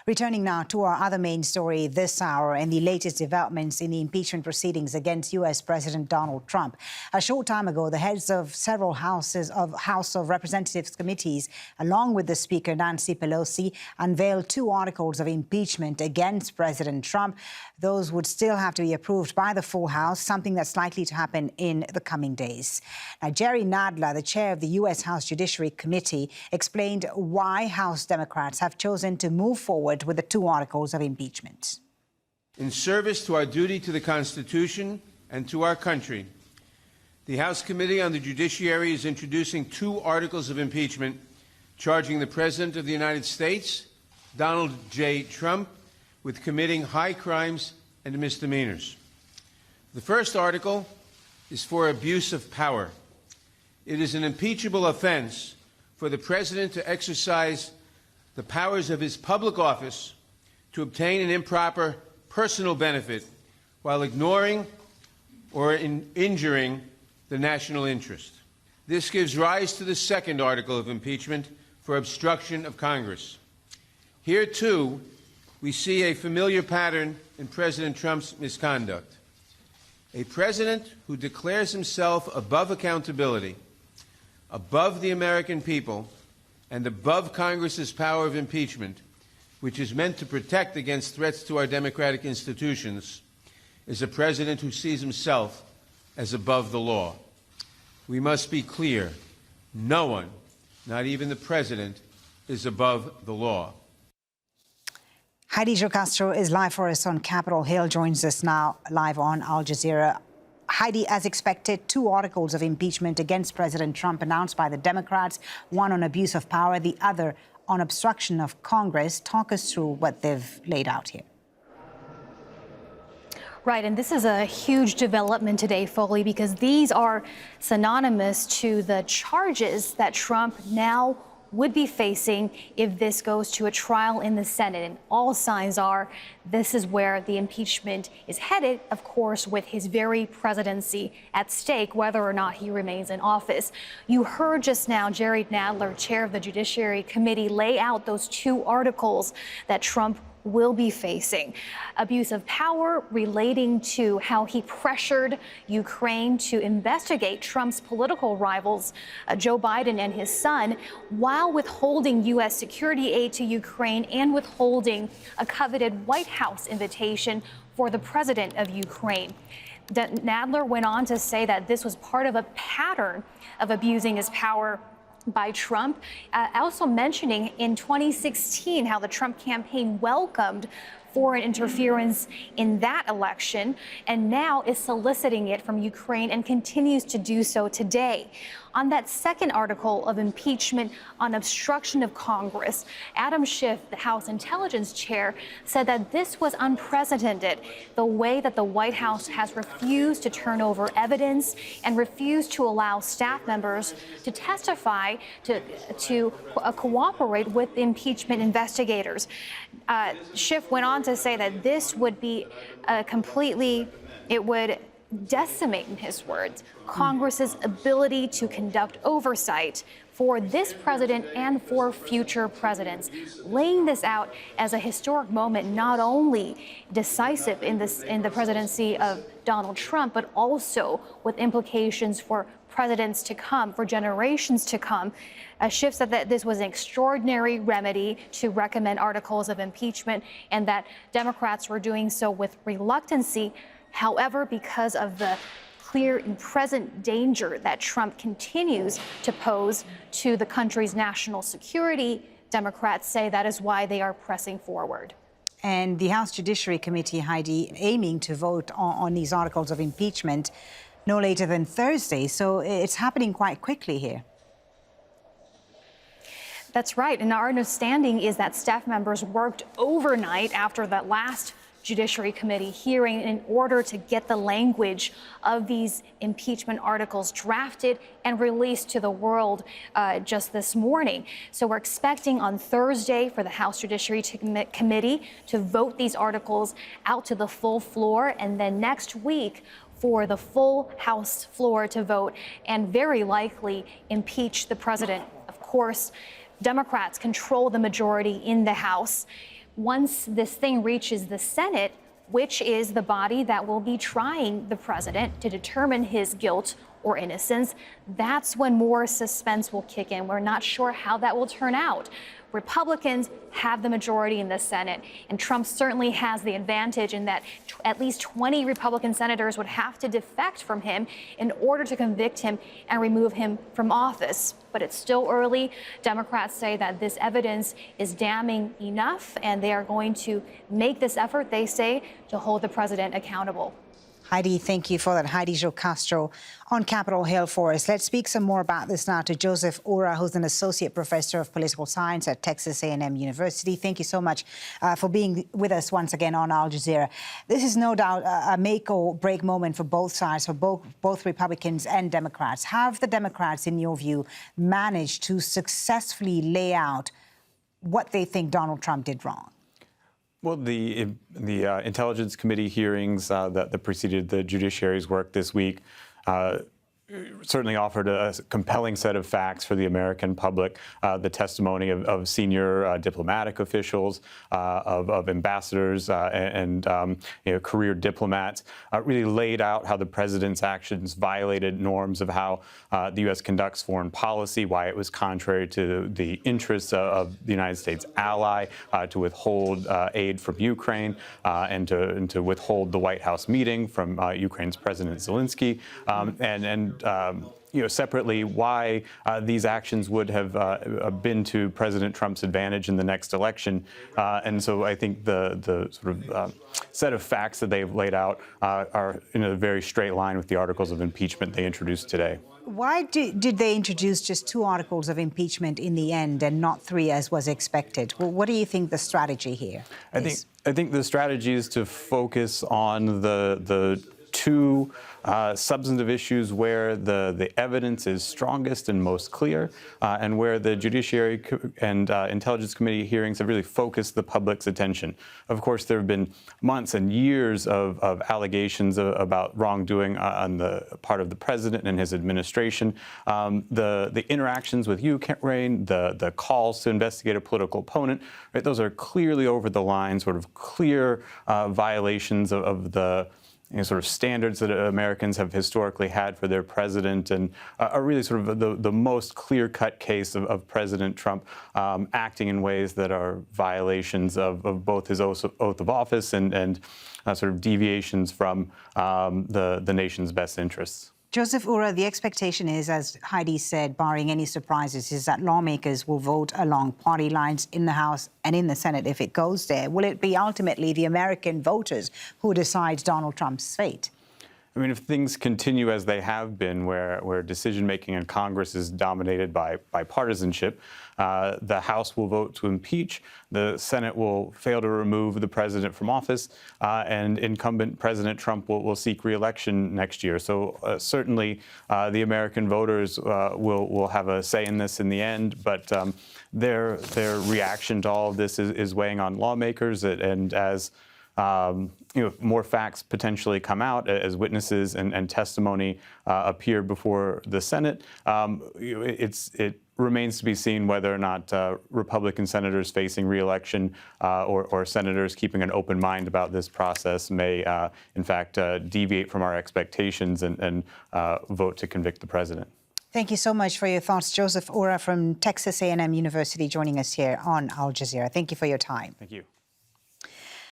Returning now to our other main story this hour and the latest developments in the impeachment proceedings against U.S. President Donald Trump. A short time ago, the heads of several House of Representatives committees, along with the Speaker Nancy Pelosi, unveiled two articles of impeachment against President Trump. Those would still have to be approved by the full House, something that's likely to happen in the coming days. Now, Jerry Nadler, the chair of the U.S. House Judiciary Committee, explained why House Democrats have chosen to move forward with the two articles of impeachment. In service to our duty to the Constitution and to our country, the House Committee on the Judiciary is introducing two articles of impeachment charging the President of the United States, Donald J. Trump, with committing high crimes and misdemeanors. The first article is for abuse of power. It is an impeachable offense for the President to exercise the powers of his public office to obtain an improper personal benefit while ignoring or injuring the national interest. This gives rise to the second article of impeachment for obstruction of Congress. Here, too, we see a familiar pattern in President Trump's misconduct. A president who declares himself above accountability, above the American people, and above Congress's power of impeachment, which is meant to protect against threats to our democratic institutions, is a president who sees himself as above the law. We must be clear. No one, not even the president, is above the law. Heidi Castro is live for us on Capitol Hill, joins us now live on Al Jazeera. Heidi, as expected, two articles of impeachment against President Trump announced by the Democrats, one on abuse of power, the other on obstruction of Congress. Talk us through what they've laid out here. Right, and this is a huge development today, Foley, because these are synonymous to the charges that Trump now would be facing if this goes to a trial in the Senate. And all signs are this is where the impeachment is headed, of course, with his very presidency at stake, whether or not he remains in office. You heard just now Jerry Nadler, chair of the Judiciary Committee, lay out those two articles that Trump will be facing. Abuse of power relating to how he pressured Ukraine to investigate Trump's political rivals, Joe Biden and his son, while withholding U.S. security aid to Ukraine and withholding a coveted White House invitation for the president of Ukraine. Nadler went on to say that this was part of a pattern of abusing his power by Trump, also mentioning in 2016 how the Trump campaign welcomed foreign interference in that election and now is soliciting it from Ukraine and continues to do so today. On that second article of impeachment on obstruction of Congress, Adam Schiff, the House Intelligence Chair, said that this was unprecedented, the way that the White House has refused to turn over evidence and refused to allow staff members to testify, to cooperate with impeachment investigators. Schiff went on to say that this would be it would decimate, in his words, Congress's ability to conduct oversight for this president and for future presidents, laying this out as a historic moment, not only decisive in the presidency of Donald Trump, but also with implications for presidents to come, for generations to come. Schiff said that this was an extraordinary remedy to recommend articles of impeachment and that Democrats were doing so with reluctancy. However, because of the clear and present danger that Trump continues to pose to the country's national security, Democrats say that is why they are pressing forward. And the House Judiciary Committee, Heidi, aiming to vote on these articles of impeachment no later than Thursday. So it's happening quite quickly here. That's right. And our understanding is that staff members worked overnight after that last Judiciary Committee hearing in order to get the language of these impeachment articles drafted and released to the world just this morning. So we're expecting on Thursday for the House Judiciary Committee to vote these articles out to the full floor, and then next week for the full House floor to vote and very likely impeach the president. Of course, Democrats control the majority in the House. once this thing reaches the Senate, which is the body that will be trying the president to determine his guilt or innocence, that's when more suspense will kick in. We're not sure how that will turn out. Republicans have the majority in the Senate, and Trump certainly has the advantage in that at least 20 Republican senators would have to defect from him in order to convict him and remove him from office. But it's still early. Democrats say that this evidence is damning enough, and they are going to make this effort, they say, to hold the president accountable. Heidi, thank you for that. Heidi Jo Castro on Capitol Hill for us. Let's speak some more about this now to Joseph Ura, who's an associate professor of political science at Texas A&M University. Thank you so much for being with us once again on Al Jazeera. This is no doubt a make or break moment for both sides, for both Republicans and Democrats. Have the Democrats, in your view, managed to successfully lay out what they think Donald Trump did wrong? Well, the Intelligence Committee hearings that preceded the Judiciary's work this week certainly offered a compelling set of facts for the American public. The testimony of senior diplomatic officials, of ambassadors and career diplomats really laid out how the president's actions violated norms of how the U.S. conducts foreign policy, why it was contrary to the interests of the United States ally to withhold aid from Ukraine and to withhold the White House meeting from Ukraine's President Zelensky, separately, why these actions would have been to President Trump's advantage in the next election. And so I think the sort of set of facts that they've laid out are in a very straight line with the articles of impeachment they introduced today. Why did they introduce just 2 articles of impeachment in the end and not 3 as was expected? Well, what do you think the strategy here is? I think the strategy is to focus on the 2 substantive issues where the evidence is strongest and most clear, and where the Judiciary and Intelligence Committee hearings have really focused the public's attention. Of course, there have been months and years of allegations about wrongdoing on the part of the president and his administration. The interactions with Ukraine, the calls to investigate a political opponent, right, those are clearly over the line, sort of clear violations of the sort of standards that Americans have historically had for their president, and are really sort of the most clear-cut case of President Trump acting in ways that are violations of both his oath of office and sort of deviations from the nation's best interests. Joseph Ura, the expectation is, as Heidi said, barring any surprises, is that lawmakers will vote along party lines in the House and in the Senate if it goes there. Will it be ultimately the American voters who decide Donald Trump's fate? I mean, if things continue as they have been, where decision-making in Congress is dominated by partisanship, the House will vote to impeach, the Senate will fail to remove the president from office, and incumbent President Trump will seek re-election next year. So certainly the American voters will have a say in this in the end, but their reaction to all of this is weighing on lawmakers, and as more facts potentially come out as witnesses and testimony appear before the Senate. It remains to be seen whether or not Republican senators facing re-election or senators keeping an open mind about this process may, in fact, deviate from our expectations and vote to convict the president. Thank you so much for your thoughts. Joseph Ura from Texas A&M University joining us here on Al Jazeera. Thank you for your time. Thank you.